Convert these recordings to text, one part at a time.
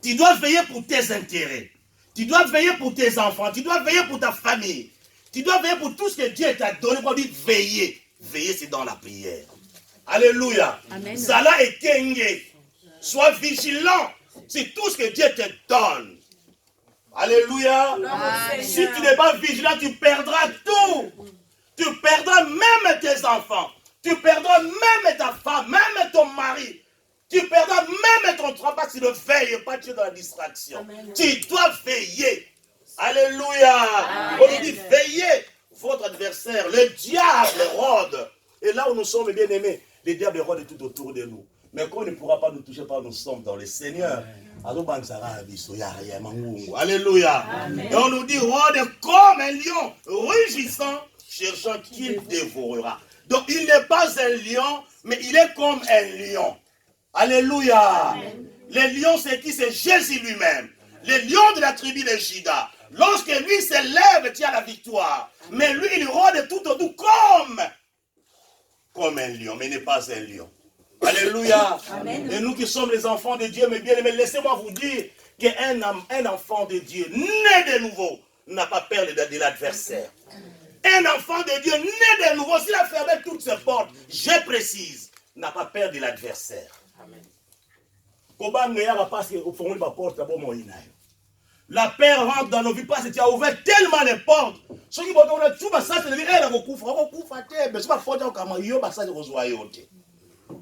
Tu dois veiller pour tes intérêts. Tu dois veiller pour tes enfants. Tu dois veiller pour ta famille. Tu dois veiller pour tout ce que Dieu t'a donné. Pour dire veiller. Veiller, c'est dans la prière. Alléluia. Amen. Zala et Kenge. Sois vigilant sur tout ce que Dieu te donne. Alléluia. Amen. Si tu n'es pas vigilant, tu perdras tout. Tu perdras même tes enfants. Tu perdras même ta femme, même ton mari. Tu perdras même ton travail parce que tu ne veilles pas, tu es dans la distraction. Amen. Tu dois veiller. Alléluia. On nous dit veillez. Votre adversaire, le diable rôde. Et là où nous sommes bien aimés, le diable rôde tout autour de nous. Mais quand il ne pourra pas nous toucher, nous sommes dans le Seigneur. Alléluia. Amen. Et on nous dit rôde comme un lion, rugissant, cherchant qu'il dévorera. Donc il n'est pas un lion, mais il est comme un lion. Alléluia. Amen. Le lion, c'est qui? C'est Jésus lui-même. Le lion de la tribu de Juda. Lorsque lui s'élève, tu as la victoire. Mais lui, il rôde tout autour comme un lion, mais il n'est pas un lion. Alléluia. Amen. Et nous qui sommes les enfants de Dieu, mes bien-aimés, laissez-moi vous dire qu'un enfant de Dieu, né de nouveau, n'a pas peur de l'adversaire. Un enfant de Dieu, né de nouveau, s'il a fermé toutes ses portes, je précise, n'a pas peur de l'adversaire. Amen. La paix rentre dans nos vies parce que tu as ouvert tellement les portes. Ceux qui vont tout ça, c'est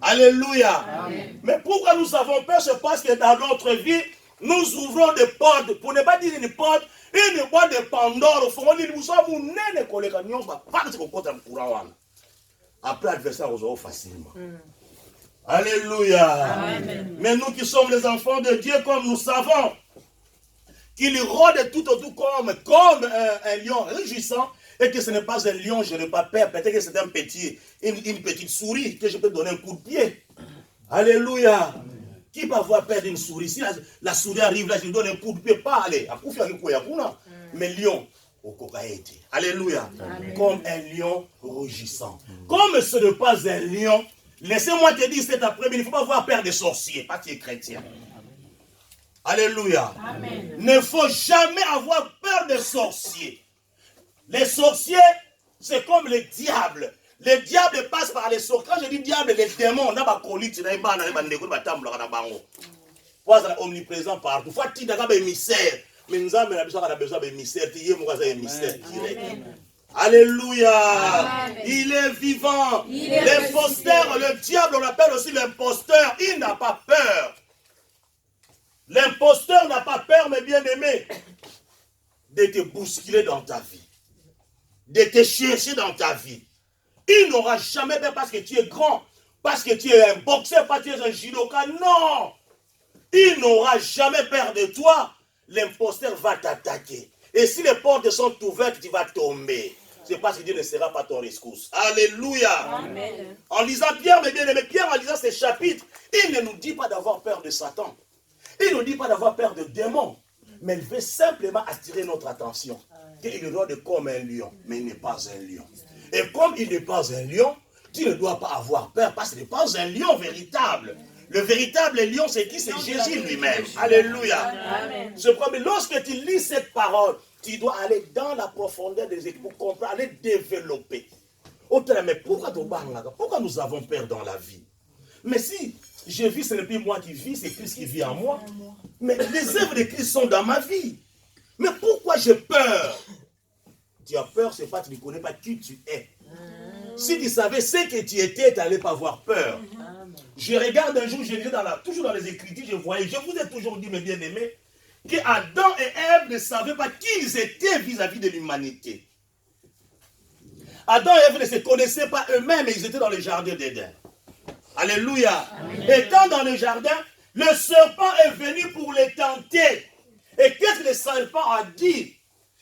alléluia. Amen. Mais pourquoi nous avons peur? C'est parce que dans notre vie, nous ouvrons des portes. Pour ne pas dire une porte de Pandore. Après l'adversaire, nous aurons facilement. Alléluia. Amen. Mais nous qui sommes les enfants de Dieu, comme nous savons qu'il rôde tout autour comme un lion rugissant, et que ce n'est pas un lion, je n'ai pas peur. Peut-être que c'est une petite souris que je peux donner un coup de pied. Alléluia. Amen. Qui va avoir peur d'une souris? Si la souris arrive là, je lui donne un coup de pied, pas aller. Mais lion, au cocaïté. Alléluia. Amen. Comme un lion rugissant. Comme ce n'est pas un lion, laissez-moi te dire cet après-midi, il ne faut pas avoir peur des sorciers, pas que tu es chrétien. Alléluia. Amen. Ne faut jamais avoir peur des sorciers. Les sorciers, c'est comme les diables. Les diables passent par les sorciers. Quand je dis diable, les démons, on a pas colite, on a pas omniprésent partout. Faut qu'il y ait des émissaires. Mais nous avons besoin d'émissaires. Alléluia. Amen. Il est vivant. L'imposteur, le diable, on l'appelle aussi l'imposteur. Il n'a pas peur. L'imposteur n'a pas peur, mes bien-aimés, de te bousculer dans ta vie, de te chercher dans ta vie. Il n'aura jamais peur parce que tu es grand, parce que tu es un boxeur, parce que tu es un judoka. Non! Il n'aura jamais peur de toi. L'imposteur va t'attaquer. Et si les portes sont ouvertes, tu vas tomber. C'est parce que Dieu ne sera pas ton rescousse. Alléluia. Amen. En lisant Pierre, mes bien-aimés, Pierre, en lisant ces chapitres, il ne nous dit pas d'avoir peur de Satan. Il ne nous dit pas d'avoir peur de démons. Mais il veut simplement attirer notre attention. Qu'il rôde comme un lion, mais il n'est pas un lion. Et comme il n'est pas un lion, tu ne dois pas avoir peur parce qu'il n'est pas un lion véritable. Le véritable lion, c'est qui? C'est Jésus lui-même. Alléluia. Amen. Lorsque tu lis cette parole, tu dois aller dans la profondeur des écrits pour comprendre, aller développer. Mais pourquoi nous avons peur dans la vie? Mais si je vis, ce n'est plus moi qui vis, c'est Christ qui vit en moi. Mais les œuvres de Christ sont dans ma vie. Mais pourquoi j'ai peur? Tu as peur, c'est pas que tu ne connais pas qui tu es. Si tu savais ce que tu étais, tu n'allais pas avoir peur. Je regarde un jour, je lisais toujours dans les Écritures, je voyais, je vous ai toujours dit, mes bien-aimés, que Adam et Ève ne savaient pas qui ils étaient vis-à-vis de l'humanité. Adam et Ève ne se connaissaient pas eux-mêmes, mais ils étaient dans le jardin d'Éden. Alléluia. Amen. Étant dans le jardin, le serpent est venu pour les tenter. Et qu'est-ce que le serpent a dit?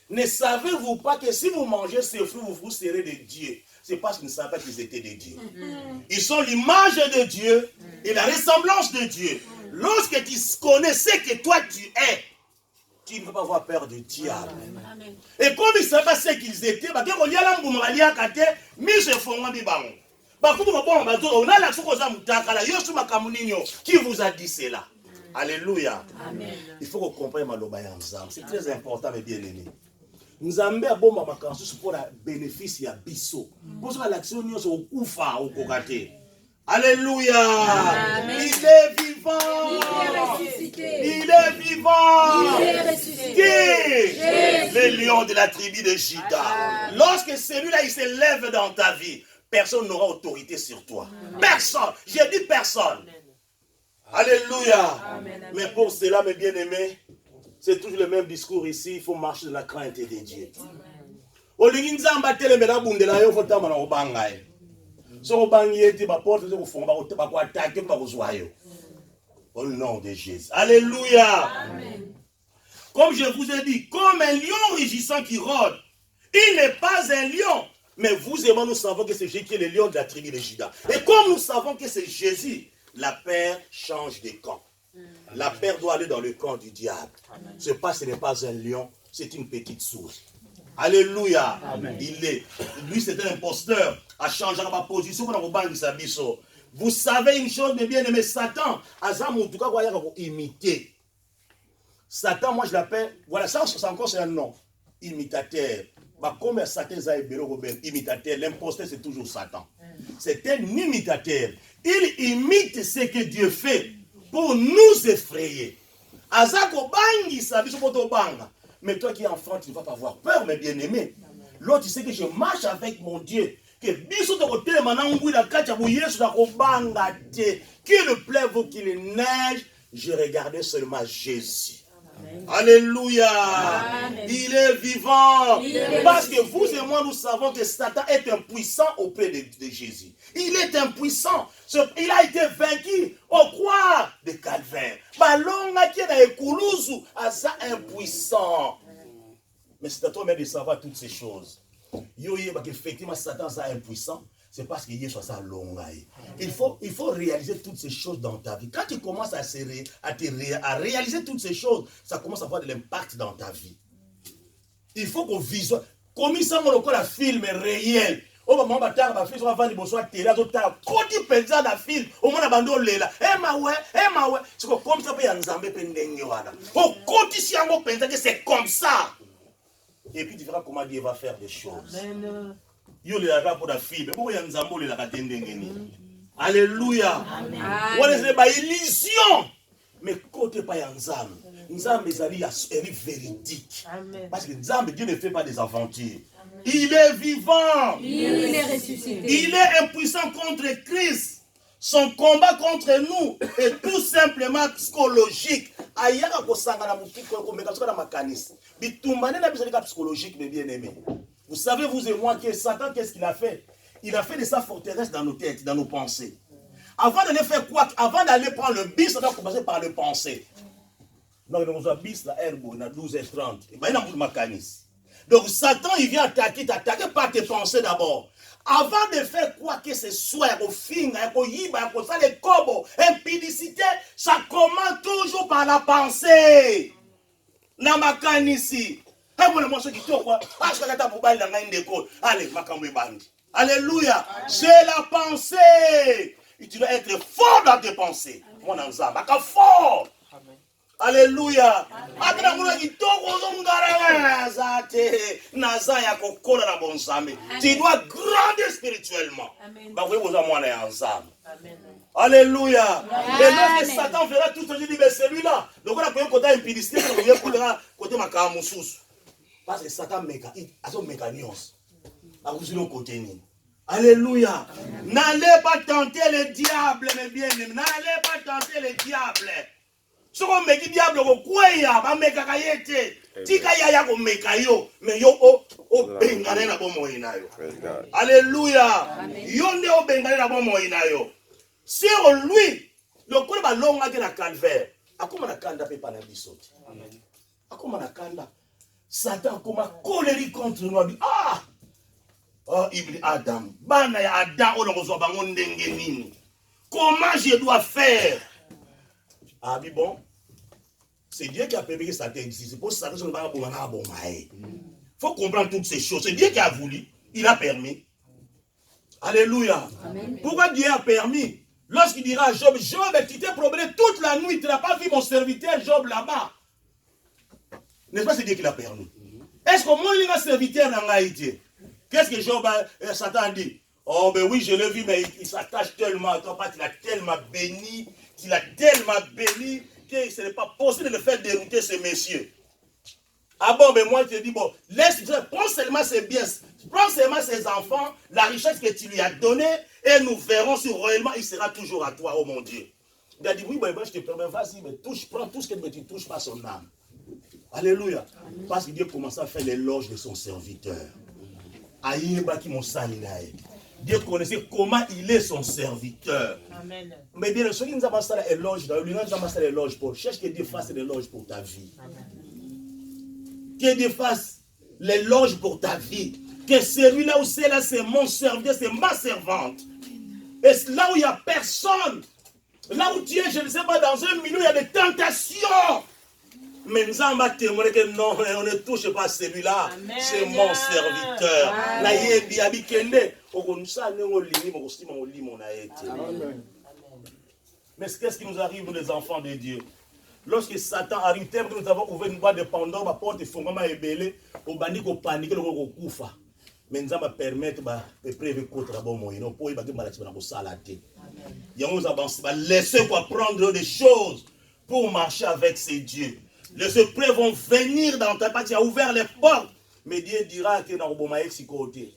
Ne savez-vous pas que si vous mangez ces fruits, vous serez des dieux? C'est parce qu'ils ne savaient pas qu'ils étaient des dieux. Ils sont l'image de Dieu et la ressemblance de Dieu. Lorsque tu connais ce que toi tu es, tu ne vas pas avoir peur du diable. Amen. Et comme ils ne savaient pas ce qu'ils étaient, qui vous a dit cela? Alléluia. Amen. Il faut qu'on comprenne Maloba Nzambe. C'est très important, mes bien-aimés. Nzambe a bon makansu pour le bénéfice ya biso. Pour ça l'action nous au kufa au kokate. Alléluia. Amen. Il est vivant. Il est ressuscité. Il est vivant. Il est ressuscité. Le lion de la tribu de Juda. Lorsque celui-là il s'élève dans ta vie, personne n'aura autorité sur toi. Personne. J'ai dit personne. Alléluia. Amen. Mais pour cela, mes bien-aimés, c'est toujours le même discours ici. Il faut marcher dans la crainte de Dieu. Au nom de Jésus. Alléluia. Amen. Comme je vous ai dit, comme un lion rugissant qui rôde, il n'est pas un lion. Mais vous et moi, nous savons que c'est Jésus qui est le lion de la tribu de Juda. Et comme nous savons que c'est Jésus, la paire change de camp. La paire doit aller dans le camp du diable. Ce n'est pas un lion, c'est une petite souris. Alléluia. Amen. Lui, c'est un imposteur. A changé ma position pour nous. Vous savez une chose, mes bien-aimés, Satan, en tout cas, imiter. Satan, moi je l'appelle, voilà, ça encore c'est un nom. Imitateur. Comme Satan est imitateur, l'imposteur c'est toujours Satan. C'est un imitateur. Il imite ce que Dieu fait pour nous effrayer. Mais toi qui es enfant, tu ne vas pas avoir peur, mes bien-aimés. L'autre, tu sais que je marche avec mon Dieu. Que qu'il le pleuve ou qu'il neige, je regardais seulement Jésus. Amen. Alléluia. Amen. Il est vivant. Parce que vous et moi, nous savons que Satan est impuissant auprès de Jésus. Il est impuissant. Il a été vaincu au croix de Calvaire. Balonga qui est dans les Koulouzou, asa impuissant. Mais c'est à toi même de savoir toutes ces choses. Effectivement, Satan est impuissant. C'est parce qu'il est sur sa longueur. Il faut réaliser toutes ces choses dans ta vie. Quand tu commences à réaliser toutes ces choses, ça commence à avoir de l'impact dans ta vie. Il faut qu'on visualise. Comme ça, on a un film réel. Au moment où on va faire un film, on va faire quand tu penses dans le film, on va faire un film. C'est comme ça, il y a un Zambé pendengwana. Quand tu penses que c'est comme ça. Et puis tu verras comment Dieu va faire des choses. Amen. Pour la fille, alléluia. C'est une illusion. Mais côté pas Nzambe, Nzambe est véridique. Parce que Nzambe, Dieu ne fait pas des aventures. Il est vivant. Il est ressuscité. Il est impuissant contre Christ. Son combat contre nous est tout simplement psychologique. Psychologique, mes bien-aimés. Vous savez, vous et moi, que Satan, qu'est-ce qu'il a fait? Il a fait de sa forteresse dans nos têtes, dans nos pensées. Avant d'aller faire quoi? Avant d'aller prendre le bis, on doit commencer par le penser. Donc, on a bis, la herbe, on a 12h30. Donc, Satan, il vient t'attaquer par tes pensées d'abord. Avant de faire quoi que ce soit, au fin, les kobo, impudicité, ça commence toujours par la pensée. Namakanisi. Alléluia. C'est la pensée. Et tu dois être fort dans tes pensées. Mon ensemble, fort. Alléluia. Tu dois grandir spirituellement. Alléluia. Et lorsque Satan verra tout ce qu'il dit, mais celui-là, donc on a pris un côté impudicité, on a pris un côté makamoussous. Parce que Satan a son mécanisme. Alléluia. N'allez pas tenter le diable, mes bien-aimés. N'allez pas tenter le diable. Ce qu'on me dit diable, va me kayete. Tika ya ko mekayo, mais yo o bengane na bomo inayo. Alléluia. Yo ne o bengane na bomo inayo. Sur lui, le coup de longa de la calvaire. Akoma na kanda pe pa na bisoti. Amen. Akoma na kanda. Satan comme colérique contre nous. Ah! Oh, Ibli Adam. Bana ya Adam o longo bango ndenge nini. Comment je dois faire? Ah, oui, bon. C'est Dieu qui a permis que Satan existe. C'est pour ça que je ne vais pas bon. Il faut comprendre toutes ces choses. C'est Dieu qui a voulu. Il a permis. Alléluia. Amen. Pourquoi Dieu a permis? Lorsqu'il dira à Job, Job, tu t'es promené toute la nuit, tu n'as pas vu mon serviteur Job là-bas. N'est-ce pas, c'est Dieu qui l'a permis? Est-ce qu'au moins il va serviteur dans Haïti? Qu'est-ce que Job Satan dit? Oh ben oui, je l'ai vu, mais il s'attache tellement à toi, il a tellement béni, que ce n'est pas possible de le faire dérouter ce monsieur. Ah bon, mais moi je te dis, bon, prends seulement ses biens, prends seulement ses enfants, la richesse que tu lui as donnée, et nous verrons si réellement il sera toujours à toi, oh mon Dieu. Il a dit, oui, ben, je te permets, vas-y, mais prends tout ce que tu ne touches pas son âme. Alléluia. Parce que Dieu commence à faire l'éloge de son serviteur. Dieu connaissait comment il est son serviteur. Amen. Mais bien, ceux qui nous avancent à l'éloge, cherche que Dieu fasse l'éloge pour ta vie. Que Dieu fasse l'éloge pour ta vie. Que celui-là où c'est là, c'est mon serviteur, c'est ma servante. Et là où il n'y a personne, là où tu es, je ne sais pas, dans un milieu, il y a des tentations. Mais nous avons témoigné que non, on ne touche pas celui-là. C'est mon serviteur. Mais qu'est-ce qui nous arrive, nous, les enfants de Dieu? Lorsque Satan arrive, nous avons ouvert une boîte de Pandore, ma porte est fondamentalement ébellée, au bandit qu'on panique, on koufa. Mais nous allons permettre de prévenir contre la bonne moyenne. Pour laisser prendre des choses pour marcher avec ces dieux. Les épreuves vont venir dans ta part, tu as ouvert les portes. Mais Dieu dira que dans le si côté.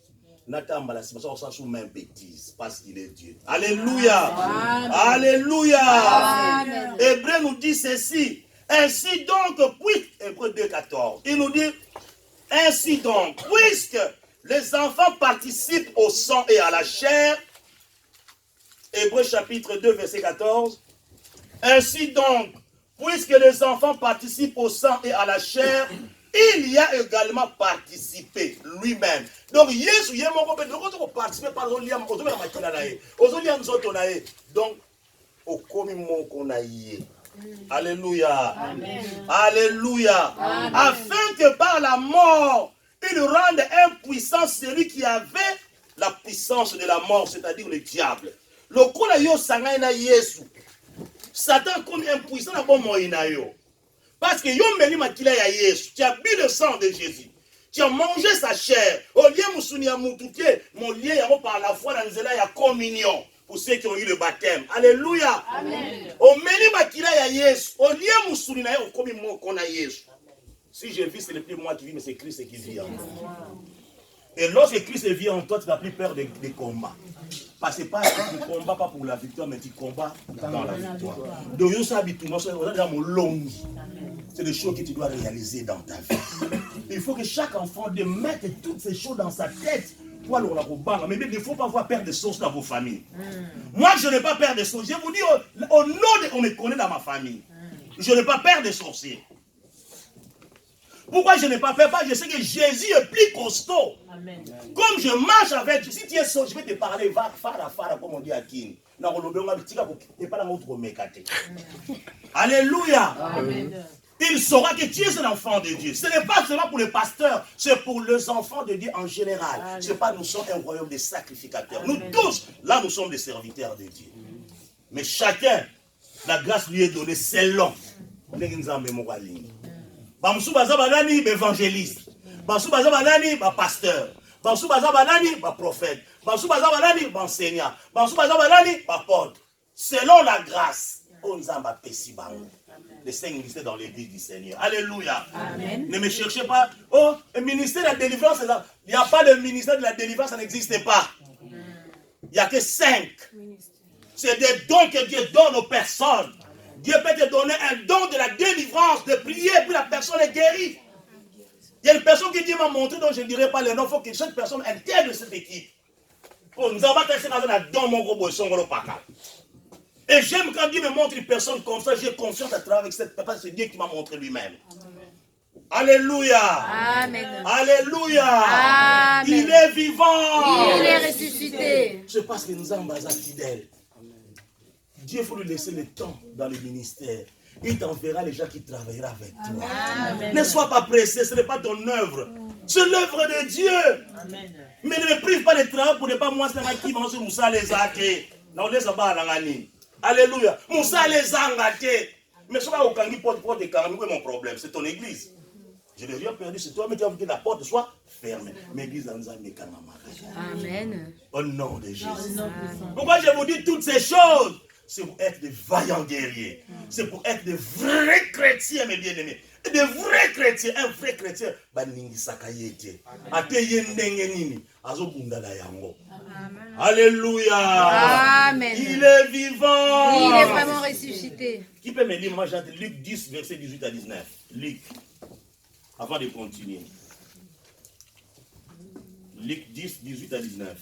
Même bêtise parce qu'il est Dieu. Alléluia. Amen. Alléluia. Hébreu nous dit ceci. Ainsi donc, Hébreu 2,14. Il nous dit, ainsi donc, puisque les enfants participent au sang et à la chair. Hébreu chapitre 2, verset 14. Ainsi donc, puisque les enfants participent au sang et à la chair, il y a également participé lui-même. Donc, Jésus, il y a participé par le lien. Donc, au commun qu'on a eu. Alléluia. Amen. Alléluia. Amen. Afin que par la mort, il rende impuissant celui qui avait la puissance de la mort, c'est-à-dire le diable. Le coup là, yo sanga na Yesu. Satan comme impuissant na bon moïna yo. Parce que yo meli makila ya Yesu, tu as bu le sang de Jésus. Tu as mangé sa chair. Au lieu musuni ya mutuke, mon lien ya par la foi dans nzela ya communion pour ceux qui ont eu le baptême. Alléluia. Amen. Au meli makila ya Yesu, au lieu musuni na yo komi mo kona Yesu. Si je vis, ce n'est plus moi qui vis, mais c'est Christ qui vit en moi. Et lorsque Christ vit en toi, tu n'as plus peur des combats. Parce que tu ne combats pas pour la victoire, mais tu combats dans la victoire. Donc, c'est des choses que tu dois réaliser dans ta vie. Il faut que chaque enfant mette toutes ces choses dans sa tête. Mais il ne faut pas avoir peur de sources dans vos familles. Moi, je n'ai pas peur de sources. Je vous dis, au nom de on me connaît dans ma famille. Je n'ai pas peur des sorciers. Pourquoi je n'ai pas peur? Parce que je sais que Jésus est plus costaud. Amen. Comme je marche avec, si tu es sauvé, je vais te parler, fara, comme on dit à King. Alléluia. Amen. Il saura que tu es un enfant de Dieu. Ce n'est pas seulement pour les pasteurs, c'est pour les enfants de Dieu en général. Ce n'est pas nous sommes un royaume de sacrificateurs. Amen. Nous tous, là, nous sommes des serviteurs de Dieu. Mais chacun, la grâce lui est donnée selon. Bamsou bazabanani évangéliste, Bamsou bazabanani pasteur, Bamsou bazabanani prophète, Bamsou bazabanani enseignant, Bamsou bazabanani apôtre. Selon la grâce, on nous a pessi bango. Les 5 ministères dans l'église du Seigneur. Alléluia. Amen. Ne me cherchez pas. Oh, le ministère de la délivrance, il n'y a pas de ministère de la délivrance, ça n'existe pas. Il n'y a que 5. C'est des dons que Dieu donne aux personnes. Dieu peut te donner un don de la délivrance, de prier, puis la personne est guérie. Il y a une personne qui Dieu m'a montré, donc je ne dirai pas le nom, il faut que chaque personne intègre cette équipe. Oh, nous avons pas testé dans un don, mon gros boisson, gros paca. Et j'aime quand Dieu me montre une personne comme ça, j'ai confiance à travers cette personne, c'est Dieu qui m'a montré lui-même. Alléluia. Amen. Alléluia. Amen. Il est vivant. Il est ressuscité. C'est parce que nous sommes fidèles. Dieu, il faut lui laisser le temps dans le ministère. Il t'enverra les gens qui travailleront avec toi. Amen. Ne sois pas pressé, ce n'est pas ton œuvre. C'est l'œuvre de Dieu. Amen. Mais ne me prive pas de travail pour ne pas moi, c'est qui mange les actes. Non, laisse pas la gani. Alléluia. Moussa les engagés. Mais ce pas au kangi porte et carami, où est mon problème? C'est ton église. Je n'ai rien perdu, c'est toi, mais tu as vu que la porte soit fermée. Mais l'église en Amen. Au nom de Jésus. Pourquoi je vous dis toutes ces choses? C'est pour être des vaillants guerriers. C'est pour être des vrais chrétiens, mes bien-aimés. Des vrais chrétiens. Un vrai chrétien. Alléluia. Amen. Il est vivant. Il est vraiment ressuscité. Qui peut me lire? Moi, j'ai Luc 10, verset 18 à 19. Luc. Avant de continuer. Luc 10, 18 à 19.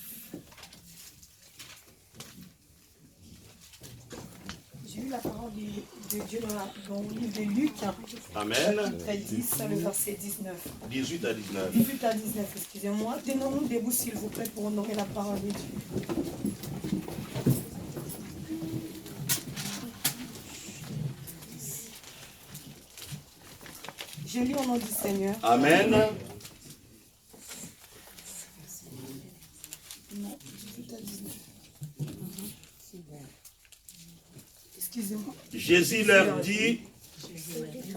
J'ai eu la parole de Dieu dans le livre de Luc. Amen. Chapitre 10, le verset 19. 18 à 19. 18 à 19, excusez-moi. Tenons-nous debout, s'il vous plaît, pour honorer la parole de Dieu. Je lis au nom du Seigneur. Amen. Non, 18 à 19. Excusez-moi. Jésus leur dit,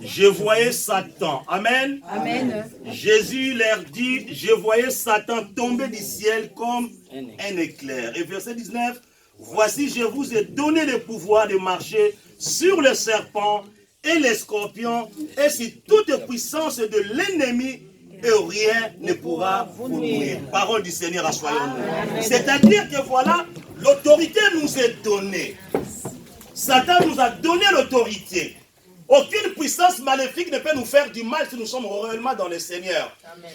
je voyais Satan. Amen. Amen. Jésus leur dit, je voyais Satan tomber du ciel comme un éclair. Et verset 19, voici, je vous ai donné le pouvoir de marcher sur les serpents et les scorpions et sur toute puissance de l'ennemi, et rien ne pourra vous nuire. Parole du Seigneur, assoyons-nous. C'est-à-dire que voilà, l'autorité nous est donnée. Satan nous a donné l'autorité. Aucune puissance maléfique ne peut nous faire du mal si nous sommes réellement dans le Seigneur.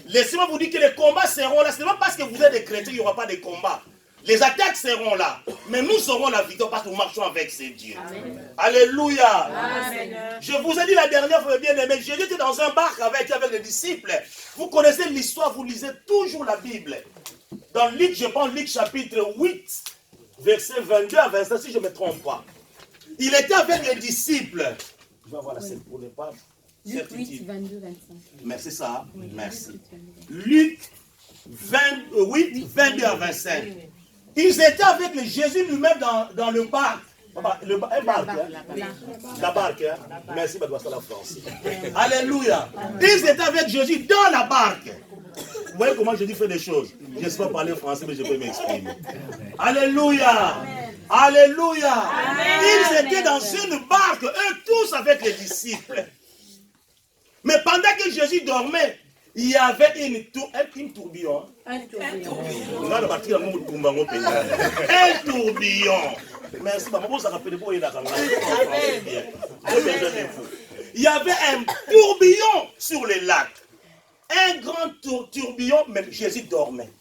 Laissez-moi vous dire que les combats seront là. Ce n'est pas parce que vous êtes des chrétiens qu'il n'y aura pas de combats. Les attaques seront là. Mais nous aurons la victoire parce que nous marchons avec ces dieux. Amen. Alléluia. Amen. Je vous ai dit la dernière fois, bien aimé, Jésus était dans un bar avec les disciples. Vous connaissez l'histoire, vous lisez toujours la Bible. Dans Luc, je prends Luc chapitre 8, verset 22 à 27, si je ne me trompe pas. Il était avec les disciples. Je vais avoir la scène pour ne pas. Luc 8, 22, 25. Merci ça. Oui, merci. Luc 8, 22 à 25. Ils étaient avec le Jésus lui-même dans le barque. Un barque. La barque. Hein? Merci, Badouassa, la France. Alléluia. Ils étaient avec Jésus dans la barque. Vous voyez comment Jésus fait des choses. Je ne sais pas parler français, mais je peux m'exprimer. Alléluia. Alléluia. Amen. Ils étaient dans une barque, eux tous avec les disciples. Mais pendant que Jésus dormait, il y avait un tourbillon. Un tourbillon. Merci, maman. Ça rappelle pas. Il y avait un tourbillon sur les lacs. Un grand tourbillon, mais Jésus dormait.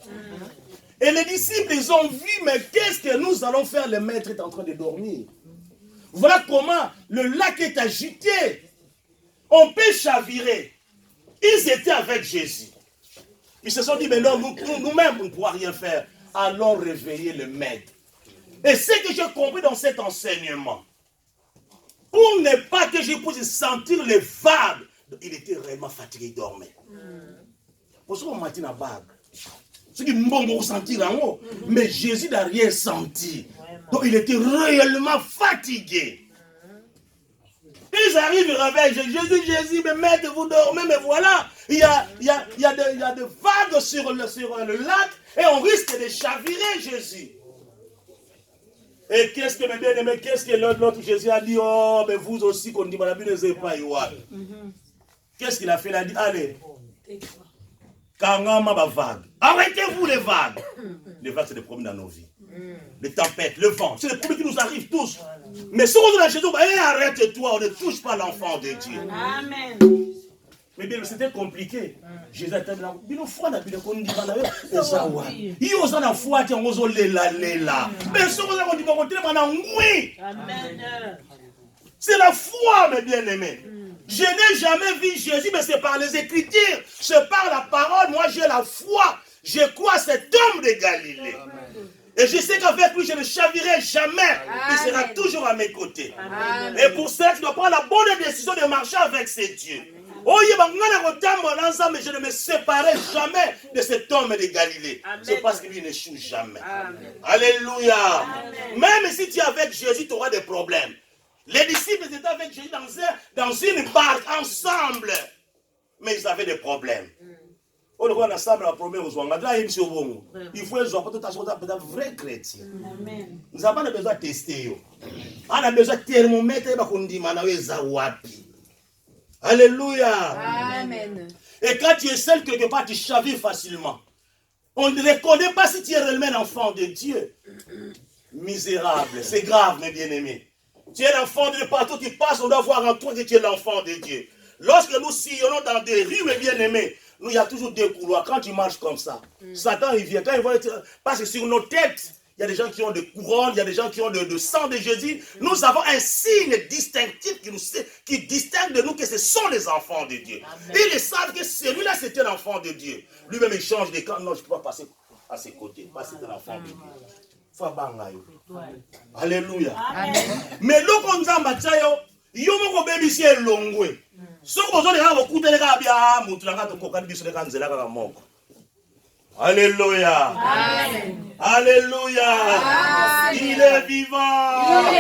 Et les disciples, ils ont vu, mais qu'est-ce que nous allons faire? Le maître est en train de dormir. Voilà comment le lac est agité. On peut chavirer. Ils étaient avec Jésus. Ils se sont dit, mais non, nous-mêmes, on ne pourra rien faire. Allons réveiller le maître. Et ce que j'ai compris dans cet enseignement, pour ne pas que je puisse sentir les vagues, il était réellement fatigué, il dormait. Pour ça, on m'a dit la vague. Ce qui m'ont senti là-haut. Mais Jésus n'a rien senti. Donc il était réellement fatigué. Ils arrivent, ils réveillent. Jésus, mais maître, vous dormez, mais voilà. Il y a des vagues sur le lac et on risque de chavirer Jésus. Et qu'est-ce que mes bien-aimés, qu'est-ce que l'autre Jésus a dit? Oh, mais vous aussi, qu'on dit, la Bible ne pas Qu'est-ce qu'il a fait? Il a dit, allez. Vague. Arrêtez-vous les vagues. Les vagues, c'est des problèmes dans nos vies. Les tempêtes, le vent, c'est des problèmes qui nous arrivent tous. Mais si on est dans Jésus, arrête-toi, on ne touche pas l'enfant de Dieu. Amen. Mais bien, c'était compliqué. Jésus a dit, il faut qu'on dit, il faut qu'on foi, on lela. Mais si on dit, c'est la foi, mes bien-aimés. Je n'ai jamais vu Jésus, mais c'est par les Écritures, c'est par la parole. Moi, j'ai la foi. Je crois à cet homme de Galilée. Et je sais qu'avec lui, je ne chavirai jamais. Il sera toujours à mes côtés. Amen. Et pour ça, tu dois prendre la bonne décision de marcher avec ces dieux. Oh, mais je ne me séparerai jamais de cet homme de Galilée. C'est parce que lui n'échoue jamais. Amen. Alléluia. Amen. Même si tu es avec Jésus, tu auras des problèmes. Les disciples étaient avec Jésus dans une barque ensemble. Mais ils avaient des problèmes. Il faut être un vrai chrétien. Nous n'avons pas besoin de tester. On a besoin de thermomètre. Alléluia. Amen. Et quand tu es seul quelque part, tu chavires facilement. On ne reconnaît pas si tu es réellement un enfant de Dieu. Misérable, c'est grave, mes bien-aimés. Tu es l'enfant de Dieu, partout tu passes, on doit voir en toi que tu es l'enfant de Dieu. Lorsque nous sillonnons dans des rues, mes bien-aimés, nous, il y a toujours des couloirs. Quand tu marches comme ça, Satan, il vient. Quand il va être... Parce que sur nos têtes, il y a des gens qui ont des couronnes, il y a des gens qui ont de sang de Jésus. Nous avons un signe distinctif qui distingue de nous que ce sont les enfants de Dieu. Amen. Ils savent que celui-là, c'était l'enfant de Dieu. Lui-même, il change de camp. Non, je ne peux pas passer à ses côtés. Parce que c'est l'enfant de Dieu. Alléluia. Amen. Mais là, quand nous avons dit, yo moko baby si elongwe. Soko bozo le ka okutele ka bia mutu na ka to kokani biso le ka nzela ka moko. Alléluia. Amen. Alléluia. Amen. Il est vivant.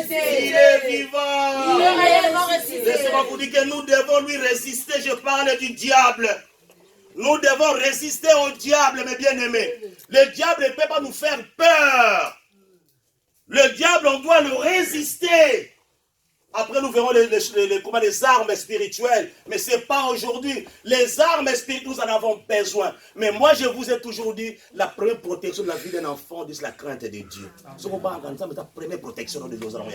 Il est vivant. Laissez-moi vous dire que nous devons lui résister. Je parle du diable. Nous devons résister au diable, mes bien-aimés. Le diable ne peut pas nous faire peur. Le diable, on doit le résister. Après, nous verrons les armes spirituelles. Mais ce n'est pas aujourd'hui. Les armes spirituelles, nous en avons besoin. Mais moi, je vous ai toujours dit, la première protection de la vie d'un enfant, c'est la crainte de Dieu. Ce qu'on va organiser, c'est la première protection de nos armes.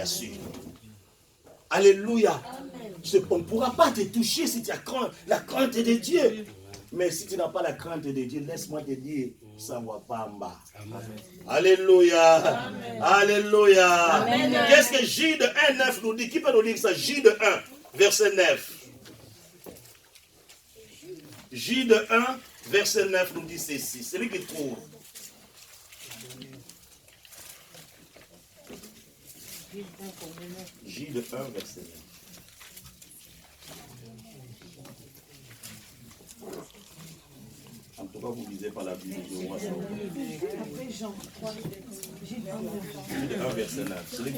Alléluia. On ne pourra pas te toucher si tu as la crainte de Dieu. Mais si tu n'as pas la crainte de Dieu, laisse-moi te dire, ça ne va pas en bas. Alléluia. Amen. Alléluia. Qu'est-ce que J de 1, 9 nous dit? Qui peut nous lire ça? J de 1, verset 9. J de 1, verset 9 nous dit ceci. C'est lui qui trouve. J de 1, verset 9. En tout cas, vous ne lisez pas la Bible.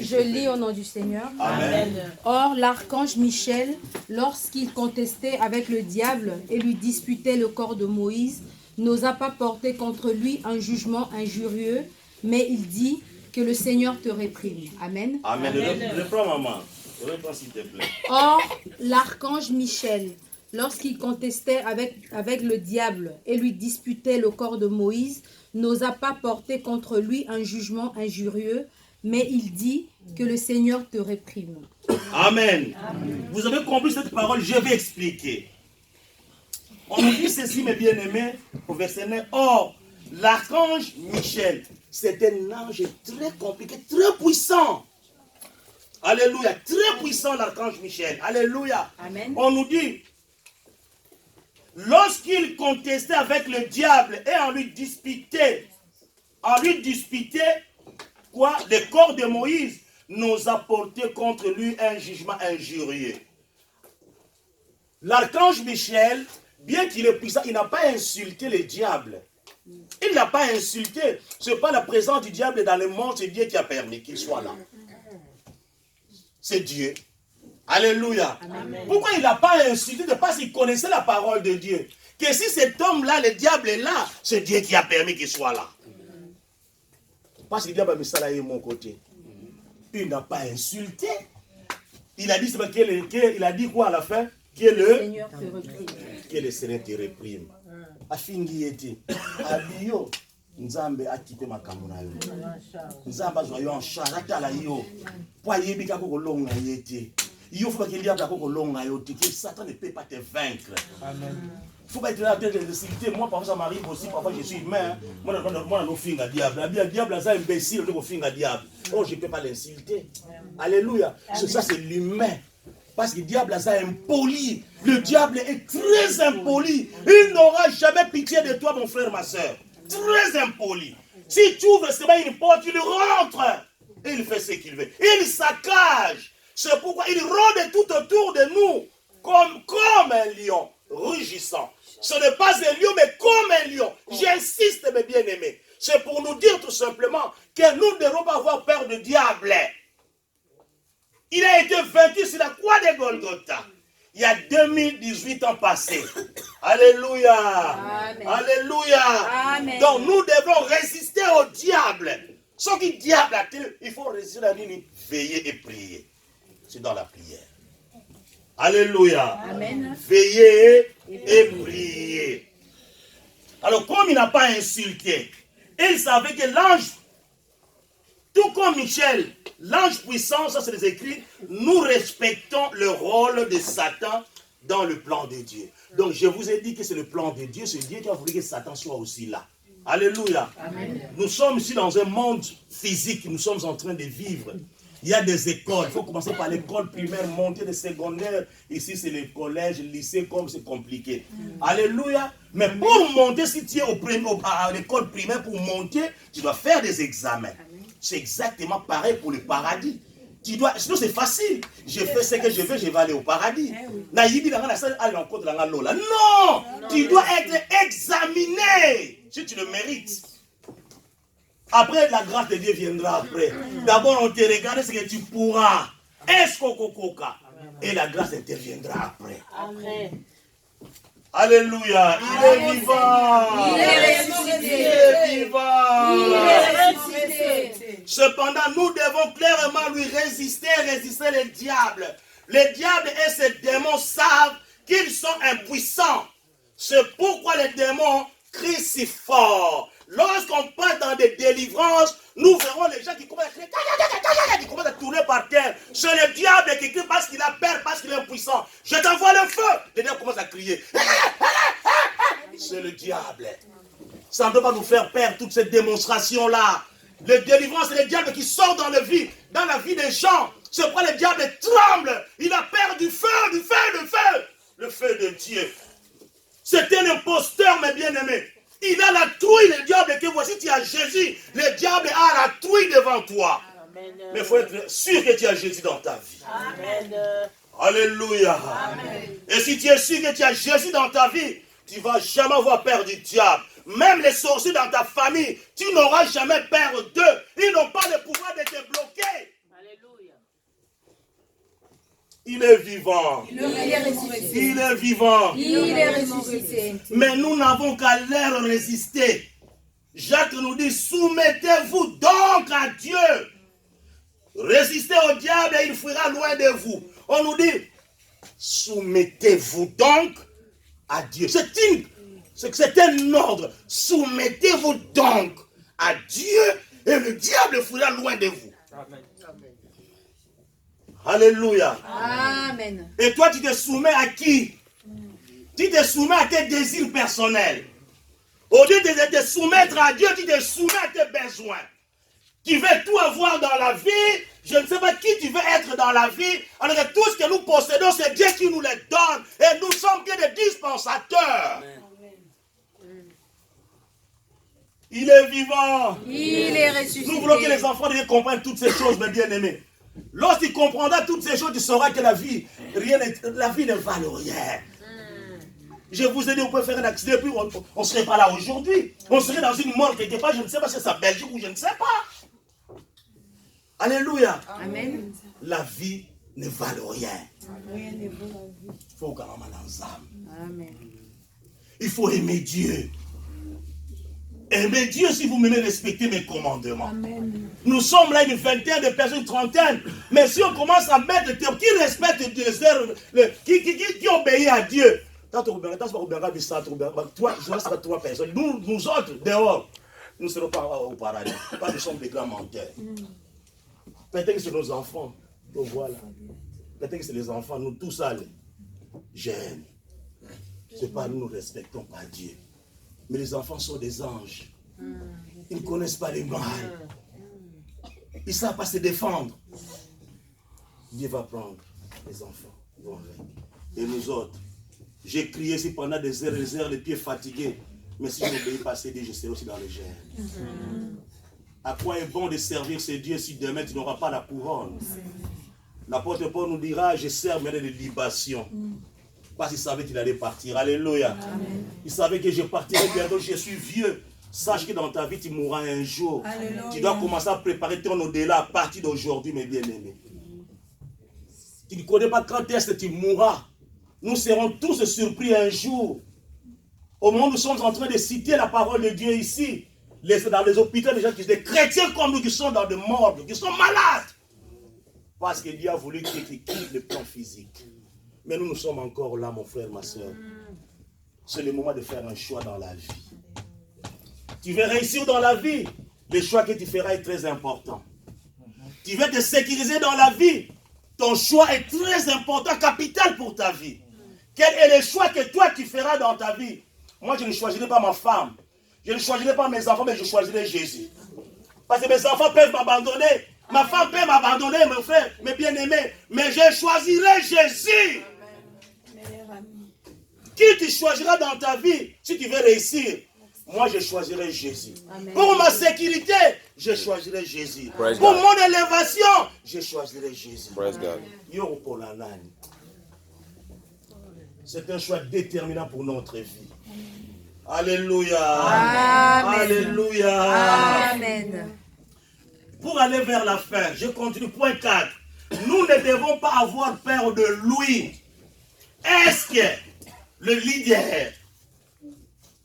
Je lis au nom du Seigneur. Amen. Or, l'archange Michel, lorsqu'il contestait avec le diable et lui disputait le corps de Moïse, n'osa pas porter contre lui un jugement injurieux, mais il dit que le Seigneur te réprime. Amen. Amen. Reprends, maman. Reprends, s'il te plaît. Or, l'archange Michel, lorsqu'il contestait avec le diable et lui disputait le corps de Moïse, n'osa pas porter contre lui un jugement injurieux, mais il dit que le Seigneur te réprime. Amen. Amen. Vous avez compris cette parole, je vais expliquer. On nous dit ceci, mes bien-aimés, au verset 9. Or, l'archange Michel, c'est un ange très compliqué, très puissant. Alléluia. Très puissant, l'archange Michel. Alléluia. Amen. On nous dit, lorsqu'il contestait avec le diable et en lui disputait quoi, le corps de Moïse, nous a porté contre lui un jugement injurieux. L'archange Michel, bien qu'il est puissant, il n'a pas insulté le diable. Il n'a pas insulté. Ce n'est pas la présence du diable dans le monde, c'est Dieu qui a permis qu'il soit là. C'est Dieu. Alléluia. Amen. Pourquoi il n'a pas insulté? Parce qu'il connaissait la parole de Dieu. Que si cet homme-là, le diable est là, c'est Dieu qui a permis qu'il soit là. Parce que le diable a mis ça là de mon côté. Il n'a pas insulté. Il a dit, il a dit quoi à la fin? Que le Seigneur te réprime. Que le Seigneur te réprime. Afingi eti. Abiyo. Nzambe atipe makambo na yo. Nzambe azwa en charge atala yo. Po ayebika ko longa yete. Il faut que le diable que Satan ne peut pas te vaincre. Amen. Il faut pas être là de résister. Moi, parfois, ça m'arrive aussi. Parfois, je suis humain. Moi, je suis un diable. Le diable est imbécile. Je suis un diable. Oh, je ne peux pas l'insulter. Alléluia. Ça, c'est l'humain. Parce que le diable est impoli. Le diable est très impoli. Il n'aura jamais pitié de toi, mon frère, ma soeur. Très impoli. Si tu ouvres seulement une porte, il rentre. Et il fait ce qu'il veut. Il saccage. C'est pourquoi il rôde tout autour de nous, comme comme un lion rugissant. Ce n'est pas un lion, mais comme un lion. J'insiste, mes bien-aimés. C'est pour nous dire tout simplement que nous ne devons pas avoir peur du diable. Il a été vaincu sur la croix de Golgotha. Il y a 2018 ans passés. Alléluia. Amen. Alléluia. Amen. Donc nous devons résister au diable. Ce qui diable a il faut résister à la nuit, veiller et prier. C'est dans la prière. Alléluia. Amen. Veiller et prier. Alors comme il n'a pas insulté, il savait que l'ange, tout comme Michel, l'ange puissant, ça c'est les écrits, nous respectons le rôle de Satan dans le plan de Dieu. Donc je vous ai dit que c'est le plan de Dieu, c'est Dieu qui a voulu que Satan soit aussi là. Alléluia. Amen. Nous sommes ici dans un monde physique, nous sommes en train de vivre. Il y a des écoles, il faut commencer par l'école primaire, monter les secondaires. Ici c'est le collège, le lycée, comme c'est compliqué. Alléluia. Mais pour monter, si tu es à l'école primaire, pour monter, tu dois faire des examens. C'est exactement pareil pour le paradis. Sinon c'est facile. Je fais ce que je veux, je vais aller au paradis. Non, tu dois être examiné si tu le mérites. Après, la grâce de Dieu viendra après. D'abord, on te regarde ce que tu pourras. Est-ce qu'on coca? Et la grâce interviendra après. Amen. Alléluia. Il est vivant. Il est ressuscité. Il est vivant. Il est ressuscité. Cependant, nous devons clairement lui résister le diable. Le diable et ses démons savent qu'ils sont impuissants. C'est pourquoi les démons crient si fort. Lorsqu'on passe dans des délivrances, nous verrons les gens qui commencent à crier, qui commencent à tourner par terre. C'est le diable qui crie parce qu'il a peur, parce qu'il est impuissant. Je t'envoie le feu. Les gens commencent à crier. C'est le diable. Ça ne doit pas nous faire perdre toute cette démonstration-là. Le délivrance, c'est le diable qui sort dans la vie des gens. C'est pourquoi le diable tremble. Il a peur du feu, le feu de Dieu. C'est un imposteur, mes bien-aimés. Il a la trouille, le diable, que voici, tu as Jésus. Le diable a la trouille devant toi. Amen. Mais il faut être sûr que tu as Jésus dans ta vie. Amen. Alléluia. Amen. Et si tu es sûr que tu as Jésus dans ta vie, tu ne vas jamais avoir peur du diable. Même les sorciers dans ta famille, tu n'auras jamais peur d'eux. Ils n'ont pas le pouvoir de te bloquer. Alléluia. Il est vivant. Il est ressuscité. Il est vivant. Il est ressuscité. Mais nous n'avons qu'à leur résister. Jacques nous dit, soumettez-vous donc à Dieu. Résistez au diable et il fuira loin de vous. On nous dit, soumettez-vous donc à Dieu. C'est un ordre. Soumettez-vous donc à Dieu et le diable fuira loin de vous. Amen. Alléluia. Amen. Et toi, tu te soumets à qui? Tu te soumets à tes désirs personnels. Au lieu de te soumettre à Dieu, tu te soumets à tes besoins. Tu veux tout avoir dans la vie. Je ne sais pas qui tu veux être dans la vie. Alors que tout ce que nous possédons, c'est Dieu qui nous les donne. Et nous sommes que des dispensateurs. Amen. Il est vivant. Il est ressuscité. Nous voulons que les enfants comprennent toutes ces choses, mes bien-aimés. Lorsqu'ils comprendront toutes ces choses, tu sauras que la vie ne valent rien. Je vous ai dit, on peut faire un accident, puis on ne serait pas là aujourd'hui. On serait dans une mort quelque part, je ne sais pas si c'est à Belgique ou je ne sais pas. Alléluia. Amen. La vie ne valent rien. Il faut quand même aller. Il faut aimer Dieu. Aimez Dieu si vous m'aimez, respectez mes commandements. Amen. Nous sommes là une vingtaine de personnes, une trentaine. Mais si on commence à mettre qui respecte Dieu, qui obéit à Dieu. Toi, je reste 3 personnes. Nous autres, dehors, nous ne serons pas au paradis. Nous sommes des grands menteurs. Peut-être que c'est nos enfants. Donc voilà. Peut-être que c'est les enfants, nous tous allés. J'aime. C'est pas nous respectons pas Dieu. Mais les enfants sont des anges. Ils ne connaissent pas les mal. Ils ne savent pas se défendre. Dieu va prendre les enfants. Et nous autres, j'ai crié ici pendant des heures, les pieds fatigués. Mais si je n'obéis pas à ces dieux, je serai aussi dans le gène. À quoi est bon de servir ces dieux si demain tu n'auras pas la couronne? L'apôtre Paul nous dira, je sers mais de libation. Parce qu'il savait qu'il allait partir. Alléluia. Amen. Il savait que je partirai bientôt, je suis vieux. Sache que dans ta vie, tu mourras un jour. Alléluia. Tu dois commencer à préparer ton au-delà à partir d'aujourd'hui, mes bien-aimés. Tu ne connais pas quand est-ce que tu mourras. Nous serons tous surpris un jour. Au moment où nous sommes en train de citer la parole de Dieu ici, dans les hôpitaux, des gens qui sont des chrétiens comme nous, qui sont dans des morgues, qui sont malades. Parce que Dieu a voulu qu'ils quittent le plan physique. Mais nous sommes encore là, mon frère, ma soeur. C'est le moment de faire un choix dans la vie. Tu veux réussir dans la vie, le choix que tu feras est très important. Tu veux te sécuriser dans la vie, ton choix est très important, capital pour ta vie. Quel est le choix que toi tu feras dans ta vie? Moi, je ne choisirai pas ma femme. Je ne choisirai pas mes enfants, mais je choisirai Jésus. Parce que mes enfants peuvent m'abandonner. Ma femme peut m'abandonner, mon frère, mes bien-aimés. Mais je choisirai Jésus. Qui tu choisiras dans ta vie si tu veux réussir? Moi, je choisirai Jésus. Amen. Pour ma sécurité, je choisirai Jésus. Praise pour God. mon élévation, je choisirai Jésus. Praise God. C'est un choix déterminant pour notre vie. Alléluia. Amen. Alléluia. Amen. Pour aller vers la fin, je continue. Point 4. Nous ne devons pas avoir peur de lui. Est-ce que le leader,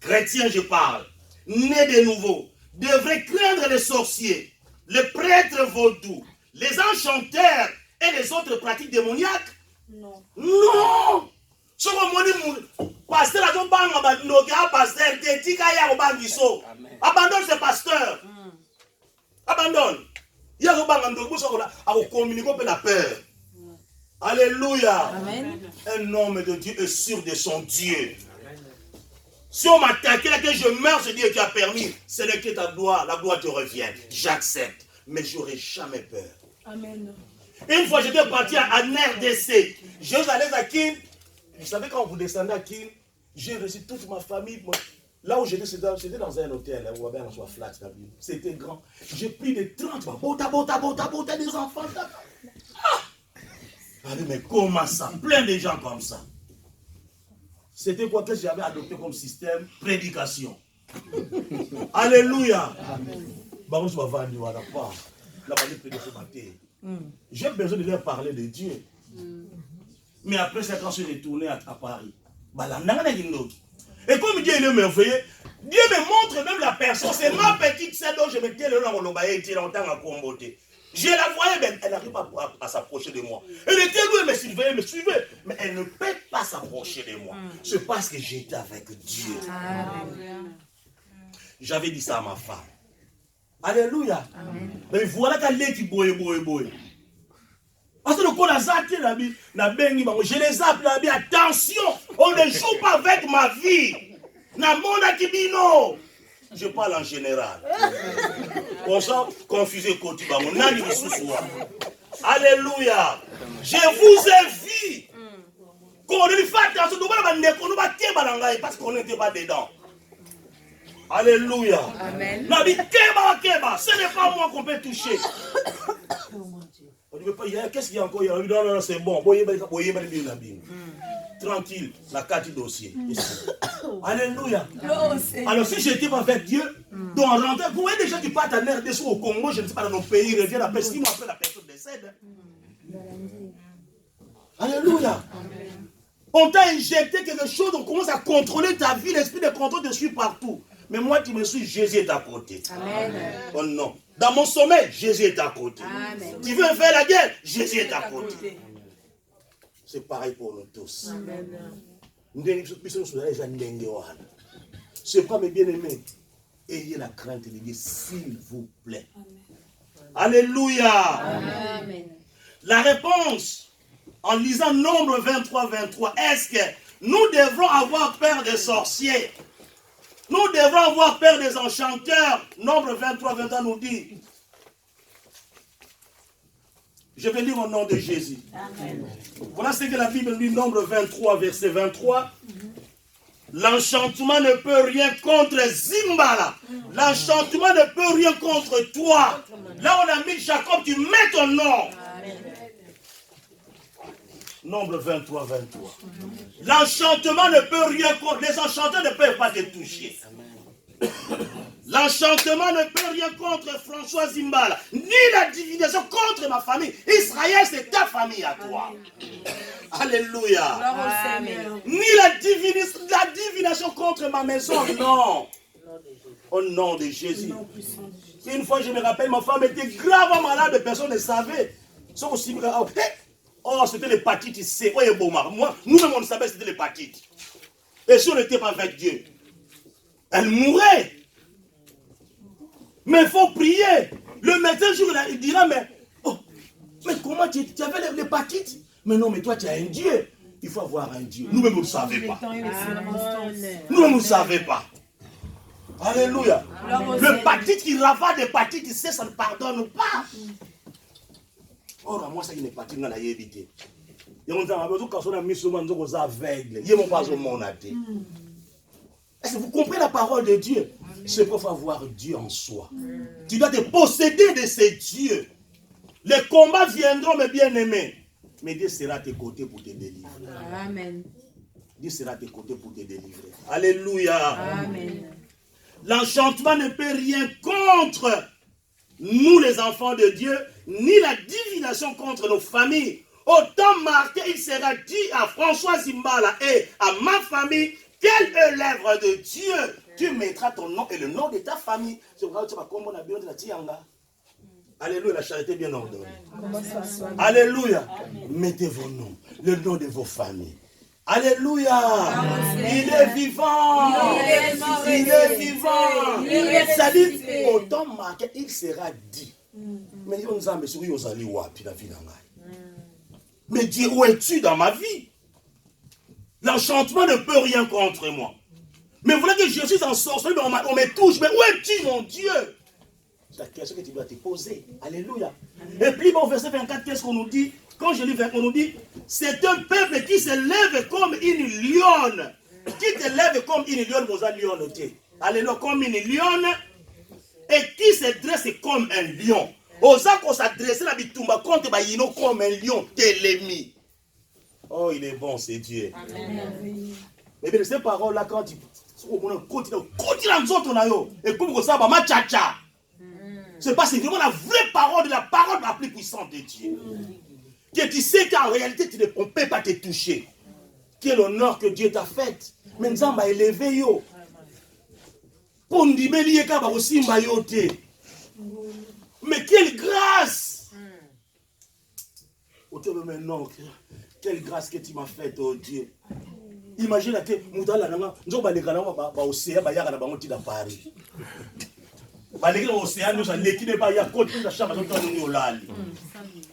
chrétien je parle, né de nouveau, devrait craindre les sorciers, les prêtres vaudous, les enchanteurs et les autres pratiques démoniaques? Non. Non! Ce que pasteur a ton bang pasteur, abandonne ce pasteur. Abandonne. Il y a un bang à communiquer la peur. Alléluia. Amen. Un homme de Dieu est sûr de son Dieu. Si on m'attaque, là que je meurs, c'est Dieu qui a permis. C'est là que la gloire te revienne. J'accepte. Mais je n'aurai jamais peur. Amen. Une fois, j'étais parti en RDC. Je suis allé à Kin. Vous savez, quand vous descendez à Kin, j'ai reçu toute ma famille. Là où j'étais, c'était dans un hôtel. Où on soit flat. C'était grand. J'ai pris des 30. Bota, des enfants. Mais comment ça? Plein de gens comme ça. C'était quoi que j'avais adopté comme système? Prédication. Alléluia. J'ai besoin de leur parler de Dieu. Mais après, c'est quand je suis retourné à Paris. Et comme Dieu est merveilleux, Dieu me montre même la personne. C'est ma petite sœur dont je me tiens le long longtemps à comboter. Je la voyais, mais elle n'arrive pas à s'approcher de moi. Elle était loin, elle me suivait. Mais elle ne peut pas s'approcher de moi. C'est parce que j'étais avec Dieu. J'avais dit ça à ma femme. Alléluia. Mais voilà qu'elle est qui boye. Parce que le coup, je les appelle, attention, on ne joue pas avec ma vie. Je parle en général. Comme ça, confusé côté. Alléluia. Je vous invite. Qu'on ne fasse attention, parce qu'on n'était pas dedans. Alléluia. Amen. Ce n'est pas moi qu'on peut toucher. Qu'est-ce qu'il y a encore? Non, c'est bon. Tranquille, la carte dossier. Alléluia. Alors si j'étais pas avec Dieu, donc en rentrant, vous voyez des gens qui partent en RDC au Congo, je ne sais pas, dans nos pays, ils reviennent après 6 mois après la personne décède. Alléluia. On t'a injecté quelque chose, on commence à contrôler ta vie, l'esprit de contrôle te suit partout. Mais moi qui me suis, Jésus est à côté. Amen. Oh non. Dans mon sommeil, Jésus est à côté. Amen. Tu veux faire la guerre, Jésus est à côté. C'est pareil pour nous tous. C'est pas mes bien-aimés. Ayez la crainte de Dieu, s'il vous plaît. Amen. Alléluia. Amen. La réponse, en lisant Nombre 23, est-ce que nous devrons avoir peur des sorciers? Nous devrons avoir peur des enchanteurs. Nombre 23 nous dit. Je vais lire au nom de Jésus. Amen. Voilà ce que la Bible dit, Nombre 23, verset 23. L'enchantement ne peut rien contre Zimbala. L'enchantement ne peut rien contre toi. Là on a mis Jacob, tu mets ton nom. Nombre 23, 23. L'enchantement ne peut rien contre. Les enchanteurs ne peuvent pas te toucher. L'enchantement ne peut rien contre François Zimbala, ni la divination contre ma famille. Israël, c'est ta famille à toi. Alléluia. Ni la divination contre ma maison, non. Au nom de Jésus. Une fois, je me rappelle, ma femme était gravement malade, personne ne savait. Oh, c'était l'hépatite C. Moi, nous-mêmes, on savait que c'était l'hépatite. Et si on n'était pas avec Dieu, elle mourrait. Mais il faut prier. Le médecin, il dira, mais comment tu avais l'hépatite? Mais non, mais toi, tu as un Dieu. Il faut avoir un Dieu. Nous-mêmes, vous ne savez pas. Nous-mêmes, vous ne savez pas. Alléluia. L'hépatite qui ravage l'hépatite, ça ne pardonne pas. Or, moi, ça, une hépatite, on a évité. Et on dit, quand on a mis sur moi, on est aveugle. Il n'y a pas de monde. Est-ce que vous comprenez la parole de Dieu? C'est pour avoir Dieu en soi. Tu dois te posséder de ces dieux. Les combats viendront, mes bien-aimés. Mais Dieu sera à tes côtés pour te délivrer. Amen. Dieu sera à tes côtés pour te délivrer. Alléluia. Amen. L'enchantement ne peut rien contre nous, les enfants de Dieu, ni la divination contre nos familles. Au temps marqué, il sera dit à François Zimbala et à ma famille, quelle est l'œuvre de Dieu? Tu mettras ton nom et le nom de ta famille. Alléluia, la charité bien ordonnée. Alléluia. Mettez vos noms, le nom de vos familles. Alléluia. Il est vivant. Il est vivant. Ça dit, au temps marqué, il sera dit. Mais mais Dieu, où es-tu dans ma vie? L'enchantement ne peut rien contre moi. Mais vous voulez que je suis en sorcellerie, mais on me touche. Mais où es-tu, mon Dieu? C'est la question que tu dois te poser. Alléluia. Et puis, bon, verset 24, qu'est-ce qu'on nous dit? Quand je lis, on nous dit, c'est un peuple qui se lève comme une lionne. Qui te lève comme une lionne, vous allez noter. Alléluia, comme une lionne. Et qui se dresse comme un lion. Osa qu'on s'adresse la bitumba contre Bayino comme un lion, Télémi. Oh, il est bon, c'est Dieu. Amen. Mais bien, ces paroles-là, quand tu continues, et comme ça, ma tcha-tcha. C'est parce que c'est vraiment la vraie parole, la parole la plus puissante de Dieu. Que tu sais qu'en réalité, tu ne peux pas te toucher. Quel honneur que Dieu t'a fait. Mais nous avons élevé yo. Pour nous dire, mais quelle grâce! Maintenant, quelle grâce que tu m'as faite, oh Dieu. Imagine que nous avons l'océan, Paris.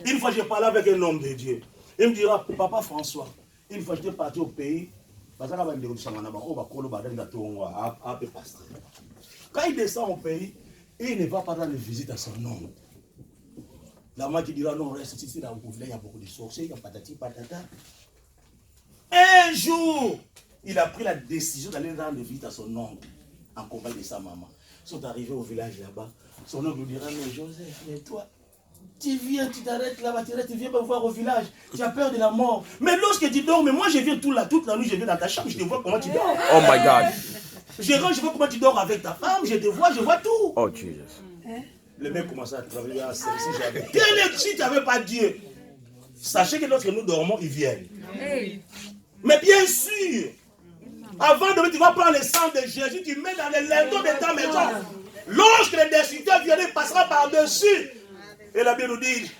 Une fois, j'ai parlé avec un homme de Dieu. Il me dira, Papa François, une fois j'étais parti au pays, quand il descend au pays, il ne va pas rendre visite à son homme. La main qui dira, non, reste ici, là, il y a beaucoup de sorciers, il y a patati, patata. Un jour, il a pris la décision d'aller rendre visite à son oncle, en compagnie de sa maman. Ils sont arrivés au village là-bas. Son oncle lui dira, mais Joseph, mais toi, tu viens, tu t'arrêtes là-bas, tu viens me voir au village, tu as peur de la mort. Mais lorsque tu dors, mais moi je viens toute la nuit, je viens dans ta chambre, je te vois comment tu dors. Oh my God. Je vois comment tu dors avec ta femme, je te vois, je vois tout. Oh Jesus. Le mec commençait à travailler à service. Si tu n'avais pas Dieu, sachez que lorsque nous dormons, ils viennent. Mais bien sûr, avant de tu vas prendre le sang de Jésus, tu mets dans les linteaux de ta maison. Lorsque le destructeur viendra, il passera par-dessus. Et la Bible nous dit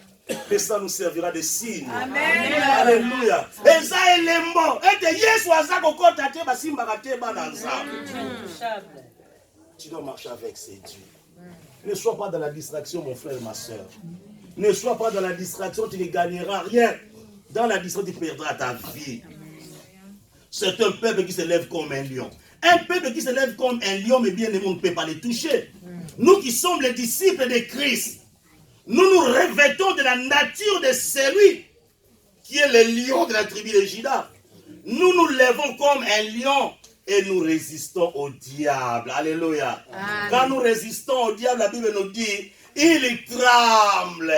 que ça nous servira de signe. Amen. Alléluia. Et ça est le mot. Et de Yesu azako kota te basimba kate bananza. Tu dois marcher avec ces dieux. Ne sois pas dans la distraction, mon frère et ma soeur. Ne sois pas dans la distraction, tu ne gagneras rien. Dans la distraction, tu perdras ta vie. C'est un peuple qui se lève comme un lion. Un peuple qui se lève comme un lion, mais bien aimé, on ne peut pas les toucher. Nous qui sommes les disciples de Christ, nous nous revêtons de la nature de celui qui est le lion de la tribu de Juda. Nous nous lèvons comme un lion et nous résistons au diable. Alléluia. Amen. Quand nous résistons au diable, la Bible nous dit, il tremble.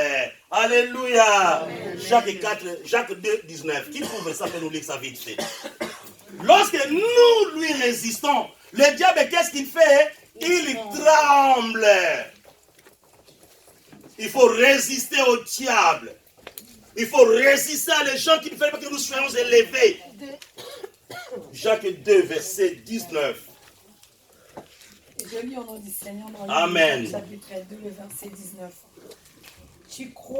Alléluia. Jacques 2, 19. Qui trouve ça peut nous lire ça vite fait? Lorsque nous lui résistons, le diable, qu'est-ce qu'il fait? Il tremble. Il faut résister au diable. Il faut résister à les gens qui ne veulent pas que nous soyons élevés. Jacques 2, verset 19. Je lis au nom du Seigneur dans Amen. Chapitre 2, le verset 19. Tu crois